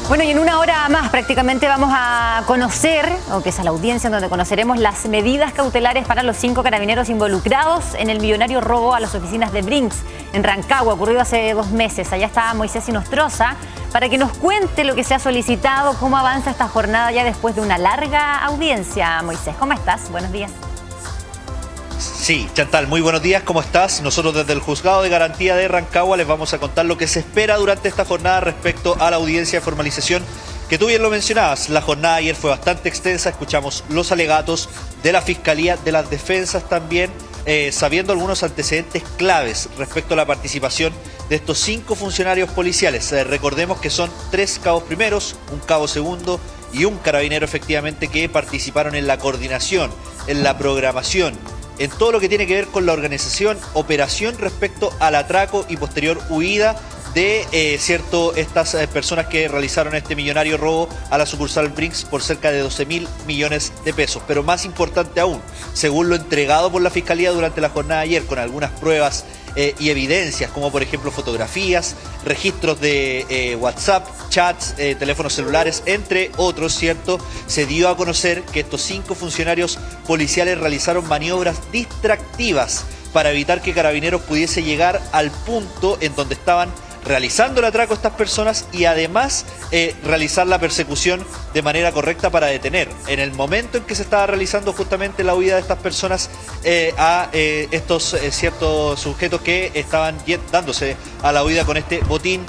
Bueno, y en una hora más prácticamente vamos a conocer, o que es a la audiencia en donde conoceremos las medidas cautelares para los 5 carabineros involucrados en el millonario robo a las oficinas de Brinks en Rancagua, ocurrido hace 2 meses. Allá está Moisés Inostroza para que nos cuente lo que se ha solicitado, cómo avanza esta jornada ya después de una larga audiencia. Moisés, ¿cómo estás? Buenos días. Sí, Chantal, muy buenos días, ¿cómo estás? Nosotros desde el Juzgado de Garantía de Rancagua les vamos a contar lo que se espera durante esta jornada respecto a la audiencia de formalización, que tú bien lo mencionabas. La jornada ayer fue bastante extensa, escuchamos los alegatos de la Fiscalía, de las defensas también, sabiendo algunos antecedentes claves respecto a la participación de estos 5 funcionarios policiales. Recordemos que son 3 cabos primeros, un cabo segundo y un carabinero efectivamente que participaron en la coordinación, en la programación, en todo lo que tiene que ver con la organización, operación respecto al atraco y posterior huida de estas personas que realizaron este millonario robo a la sucursal Brinks por cerca de 12.000 millones de pesos. Pero más importante aún, según lo entregado por la Fiscalía durante la jornada de ayer, con algunas pruebas y evidencias, como por ejemplo fotografías, registros de WhatsApp, chats, teléfonos celulares, entre otros, ¿cierto? Se dio a conocer que estos 5 funcionarios policiales realizaron maniobras distractivas para evitar que Carabineros pudiese llegar al punto en donde estaban realizando el atraco a estas personas y además realizar la persecución de manera correcta para detener en el momento en que se estaba realizando justamente la huida de estas personas a estos ciertos sujetos que estaban dándose a la huida con este botín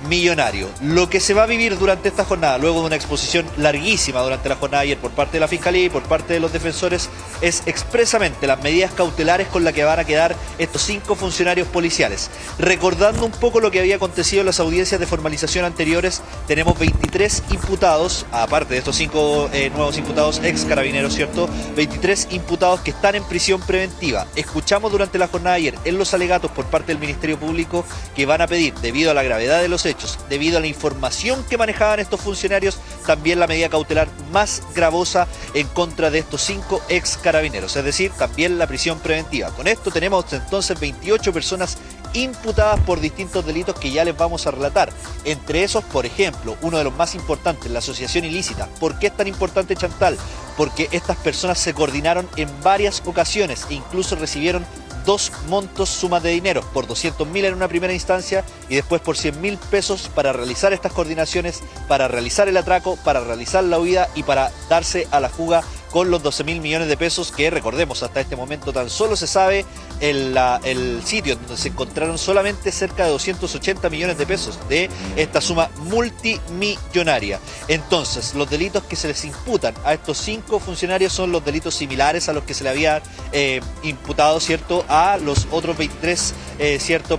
millonario. Lo que se va a vivir durante esta jornada, luego de una exposición larguísima durante la jornada de ayer por parte de la Fiscalía y por parte de los defensores, es expresamente las medidas cautelares con las que van a quedar estos 5 funcionarios policiales. Recordando un poco lo que había acontecido en las audiencias de formalización anteriores, tenemos 23 imputados, aparte de estos 5 nuevos imputados ex carabineros, ¿cierto? 23 imputados que están en prisión preventiva. Escuchamos durante la jornada de ayer en los alegatos por parte del Ministerio Público que van a pedir, debido a la gravedad de los hechos, debido a la información que manejaban estos funcionarios, también la medida cautelar más gravosa en contra de estos 5 ex carabineros, es decir, también la prisión preventiva. Con esto tenemos entonces 28 personas imputadas por distintos delitos que ya les vamos a relatar. Entre esos, por ejemplo, uno de los más importantes, la asociación ilícita. ¿Por qué es tan importante, Chantal? Porque estas personas se coordinaron en varias ocasiones e incluso recibieron 2 montos sumas de dinero, por 200.000 en una primera instancia y después por 100.000 pesos para realizar estas coordinaciones, para realizar el atraco, para realizar la huida y para darse a la fuga con los 12.000 millones de pesos que, recordemos, hasta este momento tan solo se sabe el sitio donde se encontraron solamente cerca de 280 millones de pesos de esta suma multimillonaria. Entonces, los delitos que se les imputan a estos 5 funcionarios son los delitos similares a los que se le había imputado, ¿cierto?, a los otros 23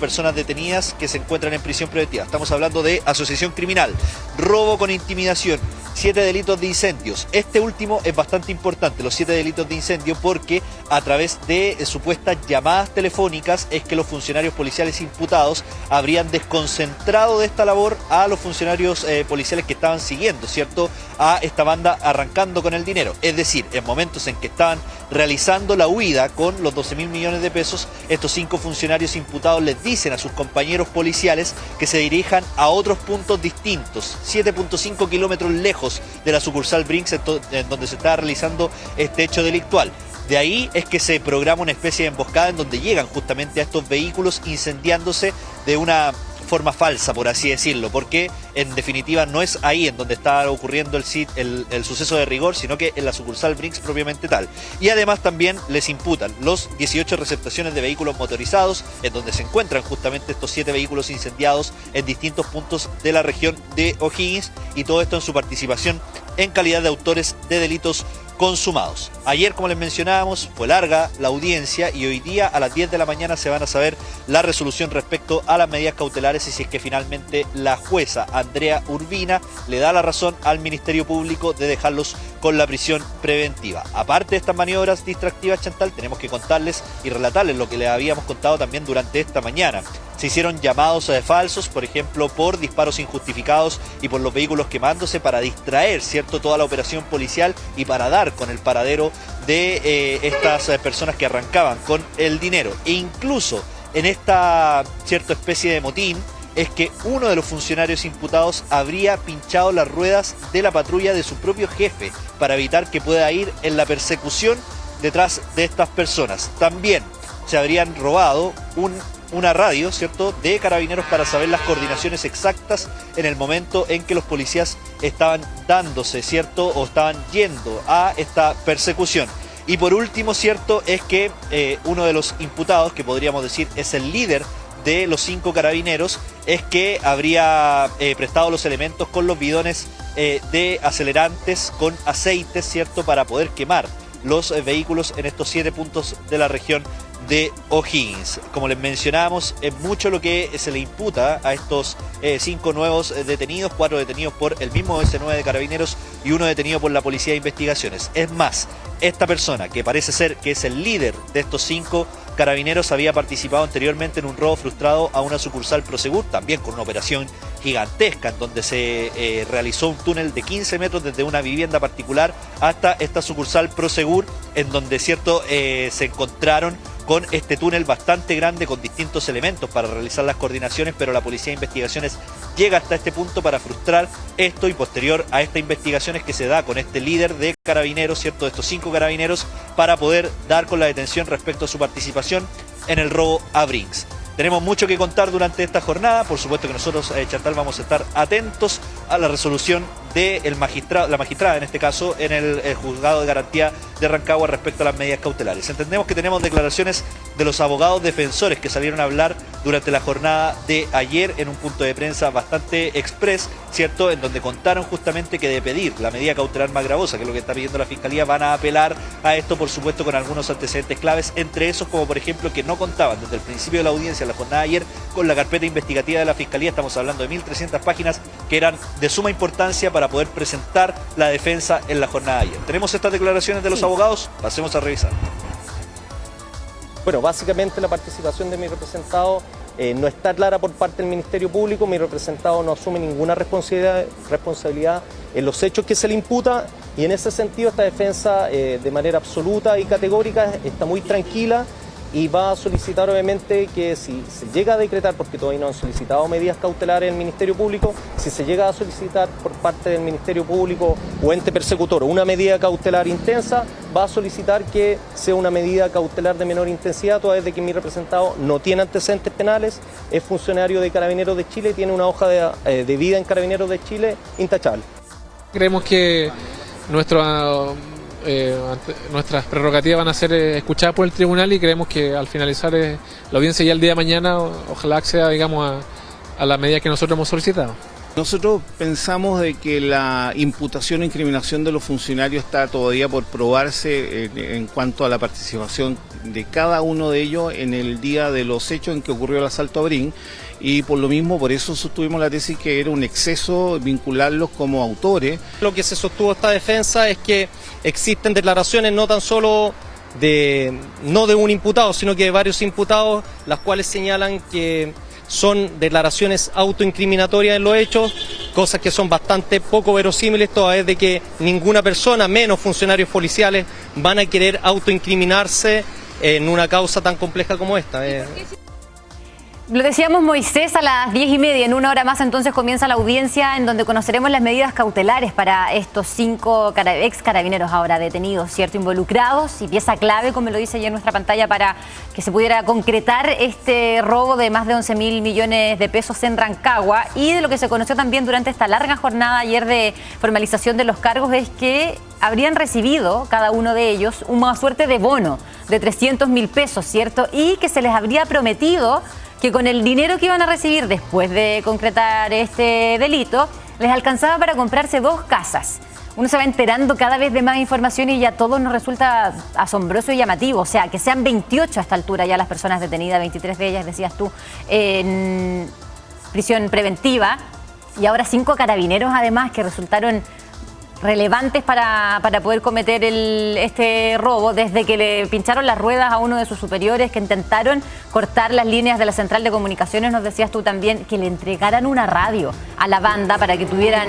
personas detenidas que se encuentran en prisión preventiva. Estamos hablando de asociación criminal, robo con intimidación, 7 delitos de incendios. Este último es bastante importante, los 7 delitos de incendio, porque a través de supuestas llamadas telefónicas es que los funcionarios policiales imputados habrían desconcentrado de esta labor a los funcionarios policiales que estaban siguiendo, ¿cierto?, a esta banda arrancando con el dinero. Es decir, en momentos en que estaban realizando la huida con los 12.000 millones de pesos, estos 5 funcionarios imputados les dicen a sus compañeros policiales que se dirijan a otros puntos distintos, 7.5 kilómetros lejos de la sucursal Brinks, en donde se está realizando este hecho delictual. De ahí es que se programa una especie de emboscada en donde llegan justamente a estos vehículos incendiándose de una forma falsa, por así decirlo, porque en definitiva no es ahí en donde está ocurriendo el suceso de rigor, sino que en la sucursal Brinks propiamente tal. Y además también les imputan los 18 receptaciones de vehículos motorizados, en donde se encuentran justamente estos 7 vehículos incendiados en distintos puntos de la región de O'Higgins, y todo esto en su participación en calidad de autores de delitos consumados. Ayer, como les mencionábamos, fue larga la audiencia y hoy día a las 10 de la mañana se van a saber la resolución respecto a las medidas cautelares y si es que finalmente la jueza Andrea Urbina le da la razón al Ministerio Público de dejarlos con la prisión preventiva. Aparte de estas maniobras distractivas, Chantal, tenemos que contarles y relatarles lo que les habíamos contado también durante esta mañana. Se hicieron llamados falsos, por ejemplo, por disparos injustificados y por los vehículos quemándose para distraer, ¿cierto?, toda la operación policial y para dar con el paradero de estas personas que arrancaban con el dinero. E incluso en esta cierta especie de motín, es que uno de los funcionarios imputados habría pinchado las ruedas de la patrulla de su propio jefe para evitar que pueda ir en la persecución detrás de estas personas. También se habrían robado una radio, ¿cierto?, de Carabineros para saber las coordinaciones exactas en el momento en que los policías estaban dándose, ¿cierto?, o estaban yendo a esta persecución. Y por último, ¿cierto?, es que uno de los imputados, que podríamos decir es el líder de los 5 carabineros, es que habría prestado los elementos con los bidones de acelerantes con aceites, ¿cierto?, para poder quemar los vehículos en estos 7 puntos de la región de O'Higgins. Como les mencionábamos, es mucho lo que se le imputa a estos 5 nuevos detenidos, 4 detenidos por el mismo S9 de Carabineros y 1 detenido por la Policía de Investigaciones. Es más, esta persona, que parece ser que es el líder de estos 5 carabineros, había participado anteriormente en un robo frustrado a una sucursal Prosegur, también con una operación gigantesca en donde se realizó un túnel de 15 metros desde una vivienda particular hasta esta sucursal Prosegur, en donde, ¿cierto?, se encontraron con este túnel bastante grande con distintos elementos para realizar las coordinaciones, pero la Policía de Investigaciones llega hasta este punto para frustrar esto, y posterior a esta investigación es que se da con este líder de Carabineros, ¿cierto?, de estos 5 carabineros, para poder dar con la detención respecto a su participación en el robo a Brinks. Tenemos mucho que contar durante esta jornada. Por supuesto que nosotros, Chantal, vamos a estar atentos a la resolución de la magistrada, en este caso, en el juzgado de garantía de Rancagua respecto a las medidas cautelares. Entendemos que tenemos declaraciones de los abogados defensores que salieron a hablar durante la jornada de ayer en un punto de prensa bastante express, ¿cierto?, en donde contaron justamente que de pedir la medida cautelar más gravosa, que es lo que está pidiendo la Fiscalía, van a apelar a esto, por supuesto, con algunos antecedentes claves, entre esos, como por ejemplo, que no contaban desde el principio de la audiencia en la jornada de ayer con la carpeta investigativa de la Fiscalía. Estamos hablando de 1.300 páginas que eran de suma importancia para poder presentar la defensa en la jornada de ayer. Tenemos estas declaraciones de los abogados, pasemos a revisar. Bueno, básicamente la participación de mi representado no está clara por parte del Ministerio Público. Mi representado no asume ninguna responsabilidad en los hechos que se le imputa, y en ese sentido esta defensa de manera absoluta y categórica está muy tranquila, y va a solicitar obviamente que si se llega a decretar, porque todavía no han solicitado medidas cautelares el Ministerio Público, si se llega a solicitar por parte del Ministerio Público o ente persecutor una medida cautelar intensa, va a solicitar que sea una medida cautelar de menor intensidad, toda vez de que mi representado no tiene antecedentes penales, es funcionario de Carabineros de Chile y tiene una hoja de vida en Carabineros de Chile intachable. Creemos que nuestras prerrogativas van a ser escuchadas por el tribunal, y creemos que al finalizar la audiencia ya el día de mañana, ojalá acceda, digamos, a la medida que nosotros hemos solicitado. Nosotros pensamos de que la imputación e incriminación de los funcionarios está todavía por probarse en cuanto a la participación de cada uno de ellos en el día de los hechos en que ocurrió el asalto a Brinks, y por lo mismo, por eso sostuvimos la tesis que era un exceso vincularlos como autores. Lo que se sostuvo esta defensa es que existen declaraciones no tan solo no de un imputado, sino que de varios imputados, las cuales señalan que son declaraciones autoincriminatorias en los hechos, cosas que son bastante poco verosímiles, toda vez de que ninguna persona, menos funcionarios policiales, van a querer autoincriminarse en una causa tan compleja como esta. Lo decíamos, Moisés, a las 10:30, en una hora más entonces comienza la audiencia en donde conoceremos las medidas cautelares para estos 5 ex carabineros ahora detenidos, ¿cierto?, involucrados, y pieza clave, como lo dice ya en nuestra pantalla, para que se pudiera concretar este robo de más de 11.000 millones de pesos en Rancagua. Y de lo que se conoció también durante esta larga jornada ayer de formalización de los cargos es que habrían recibido cada uno de ellos una suerte de bono de 300.000 pesos, ¿cierto?, y que se les habría prometido que con el dinero que iban a recibir después de concretar este delito, les alcanzaba para comprarse 2 casas. Uno se va enterando cada vez de más información y ya todo nos resulta asombroso y llamativo. O sea, que sean 28 a esta altura ya las personas detenidas, 23 de ellas, decías tú, en prisión preventiva, y ahora 5 carabineros además que resultaron relevantes para poder cometer este robo, desde que le pincharon las ruedas a uno de sus superiores, que intentaron cortar las líneas de la central de comunicaciones. Nos decías tú también que le entregaran una radio a la banda para que tuvieran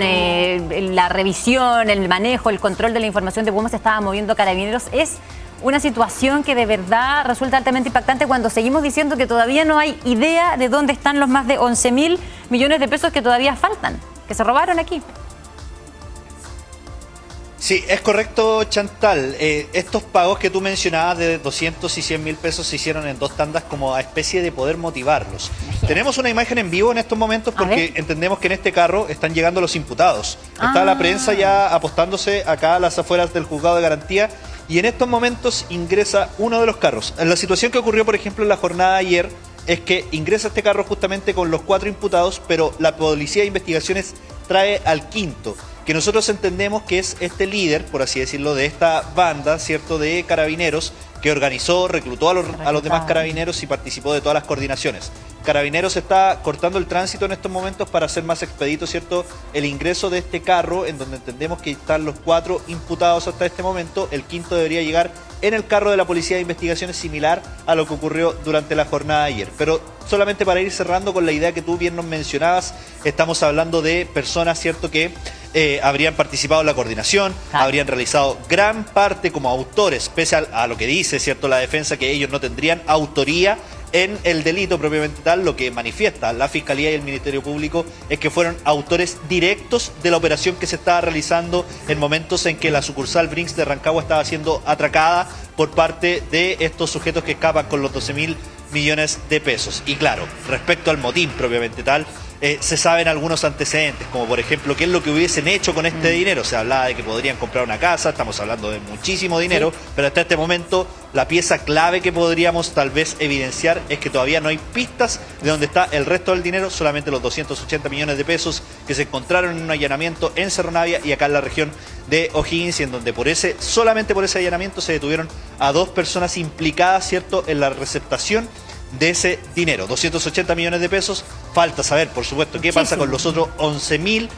la revisión, el manejo, el control de la información de cómo se estaba moviendo Carabineros. Es una situación que de verdad resulta altamente impactante cuando seguimos diciendo que todavía no hay idea de dónde están los más de 11.000 millones de pesos que todavía faltan, que se robaron aquí. Sí, es correcto, Chantal. Estos pagos que tú mencionabas de 200 y 100 mil pesos se hicieron en 2 tandas como a especie de poder motivarlos. Tenemos una imagen en vivo en estos momentos porque entendemos que en este carro están llegando los imputados. Está la prensa ya apostándose acá a las afueras del juzgado de garantía y en estos momentos ingresa uno de los carros. La situación que ocurrió, por ejemplo, en la jornada de ayer es que ingresa este carro justamente con los 4 imputados, pero la Policía de Investigaciones trae al quinto, que nosotros entendemos que es este líder, por así decirlo, de esta banda, ¿cierto?, de carabineros que organizó, reclutó a los demás carabineros y participó de todas las coordinaciones. Carabineros está cortando el tránsito en estos momentos para hacer más expedito, ¿cierto?, el ingreso de este carro, en donde entendemos que están los 4 imputados hasta este momento. El quinto debería llegar en el carro de la Policía de Investigaciones, similar a lo que ocurrió durante la jornada de ayer. Pero solamente para ir cerrando con la idea que tú bien nos mencionabas, estamos hablando de personas, ¿cierto?, que habrían participado en la coordinación, habrían realizado gran parte como autores, pese a lo que dice, ¿cierto?, la defensa, que ellos no tendrían autoría en el delito propiamente tal. Lo que manifiesta la Fiscalía y el Ministerio Público es que fueron autores directos de la operación que se estaba realizando en momentos en que la sucursal Brinks de Rancagua estaba siendo atracada por parte de estos sujetos que escapan con los 12.000 millones de pesos. Y claro, respecto al motín propiamente tal, se saben algunos antecedentes, como por ejemplo qué es lo que hubiesen hecho con este dinero. Se hablaba de que podrían comprar una casa, estamos hablando de muchísimo dinero, pero hasta este momento la pieza clave que podríamos tal vez evidenciar es que todavía no hay pistas de dónde está el resto del dinero, solamente los 280 millones de pesos que se encontraron en un allanamiento en Cerro Navia y acá en la región de O'Higgins, y en donde solamente por ese allanamiento se detuvieron a 2 personas implicadas, ¿cierto?, en la receptación de ese dinero. 280 millones de pesos. Falta saber, por supuesto, qué pasa con los otros 11.000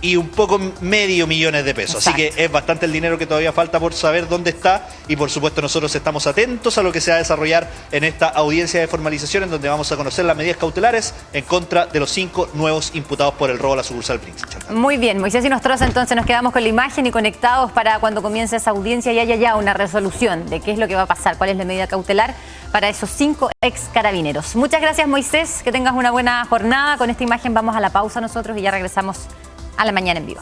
y un poco medio millones de pesos. Exacto. Así que es bastante el dinero que todavía falta por saber dónde está, y por supuesto nosotros estamos atentos a lo que se va a desarrollar en esta audiencia de formalización, en donde vamos a conocer las medidas cautelares en contra de los 5 nuevos imputados por el robo a la sucursal Brinks. Muy bien, Moisés y Nostroza, entonces nos quedamos con la imagen y conectados para cuando comience esa audiencia y haya ya una resolución de qué es lo que va a pasar, cuál es la medida cautelar para esos 5 ex carabineros. Muchas gracias, Moisés, que tengas una buena jornada. Con esta imagen vamos a la pausa nosotros y ya regresamos a La Mañana en Vivo.